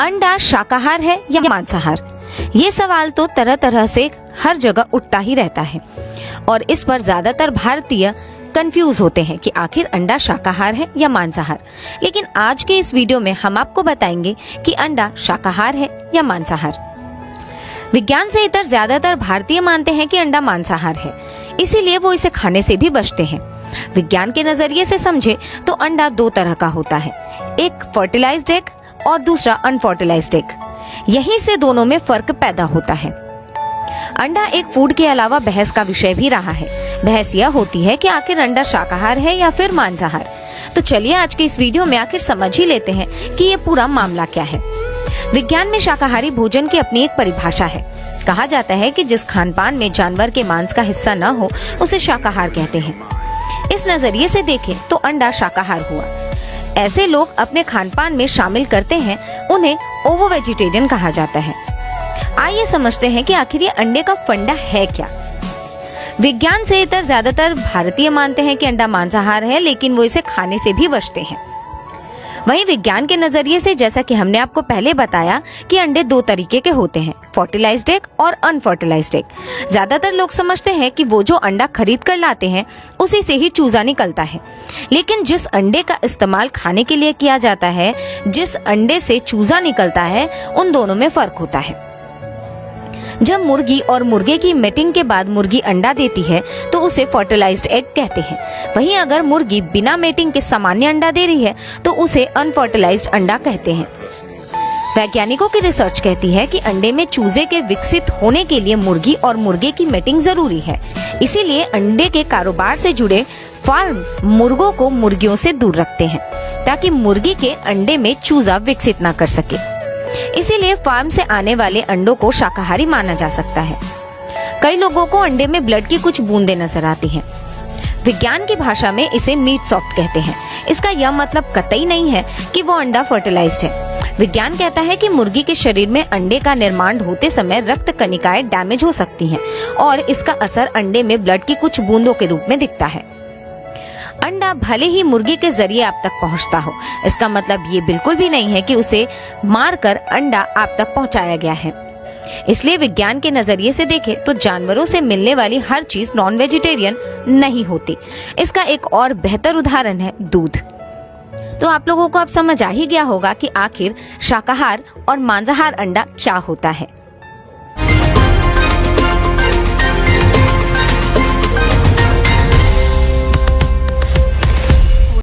अंडा शाकाहार है या मांसाहार? ये सवाल तो तरह तरह से हर जगह उठता ही रहता है और इस पर ज्यादातर भारतीय कंफ्यूज होते हैं कि आखिर अंडा शाकाहार है या मांसाहार। लेकिन आज के इस वीडियो में हम आपको बताएंगे कि अंडा शाकाहार है या मांसाहार। विज्ञान से इतर ज्यादातर भारतीय मानते हैं कि अंडा मांसाहार है, इसीलिए वो इसे खाने से भी बचते हैं। विज्ञान के नजरिए से समझे तो अंडा दो तरह का होता है, एक फर्टिलाइज्ड एग और दूसरा अनफर्टिलाइज्ड एग। यहीं से दोनों में फर्क पैदा होता है। अंडा एक फूड के अलावा बहस का विषय भी रहा है। बहस यह होती है कि आखिर अंडा शाकाहार है या फिर मांसाहार। तो चलिए आज के इस वीडियो में आखिर समझ ही लेते हैं कि ये पूरा मामला क्या है। विज्ञान में शाकाहारी भोजन की अपनी एक परिभाषा है। कहा जाता है कि जिस खानपान में जानवर के मांस का हिस्सा न हो उसे शाकाहार कहते हैं। इस नजरिए से देखें तो अंडा शाकाहार हुआ। ऐसे लोग अपने खानपान में शामिल करते हैं, उन्हें ओवो वेजिटेरियन कहा जाता है। आइए समझते हैं कि आखिर ये अंडे का फंडा है क्या। विज्ञान से इतर ज्यादातर भारतीय मानते हैं कि अंडा मांसाहार है, लेकिन वो इसे खाने से भी बचते हैं। वहीं विज्ञान के नजरिए से, जैसा कि हमने आपको पहले बताया कि अंडे दो तरीके के होते हैं, फर्टिलाइज्ड एग और अनफर्टिलाइज्ड एग। ज्यादातर लोग समझते हैं कि वो जो अंडा खरीद कर लाते हैं उसी से ही चूजा निकलता है, लेकिन जिस अंडे का इस्तेमाल खाने के लिए किया जाता है, जिस अंडे से चूजा निकलता है, उन दोनों में फर्क होता है। जब मुर्गी और मुर्गे की मेटिंग के बाद मुर्गी अंडा देती है तो उसे फर्टिलाइज्ड एग कहते हैं। वहीं अगर मुर्गी बिना मेटिंग के सामान्य अंडा दे रही है तो उसे अनफर्टिलाइज्ड अंडा कहते हैं। वैज्ञानिकों की रिसर्च कहती है कि अंडे में चूजे के विकसित होने के लिए मुर्गी और मुर्गे की मेटिंग जरूरी है। इसीलिए अंडे के कारोबार से जुड़े फार्म मुर्गों को मुर्गियों से दूर रखते हैं ताकि मुर्गी के अंडे में चूजा विकसित न कर सके। इसीलिए फार्म से आने वाले अंडों को शाकाहारी माना जा सकता है। कई लोगों को अंडे में ब्लड की कुछ बूंदें नजर आती हैं। विज्ञान की भाषा में इसे मीट सॉफ्ट कहते हैं। इसका यह मतलब कतई नहीं है कि वो अंडा फर्टिलाइज्ड है। विज्ञान कहता है कि मुर्गी के शरीर में अंडे का निर्माण होते समय रक्त कणिकाएं डैमेज हो सकती हैं और इसका असर अंडे में ब्लड की कुछ बूंदों के रूप में दिखता है। अंडा भले ही मुर्गी के जरिए आप तक पहुंचता हो, इसका मतलब ये बिल्कुल भी नहीं है कि उसे मारकर अंडा आप तक पहुंचाया गया है। इसलिए विज्ञान के नजरिए से देखें तो जानवरों से मिलने वाली हर चीज नॉन वेजिटेरियन नहीं होती। इसका एक और बेहतर उदाहरण है दूध। तो आप लोगों को अब समझ आ ही गया होगा कि आखिर शाकाहार और मांसाहार अंडा क्या होता है।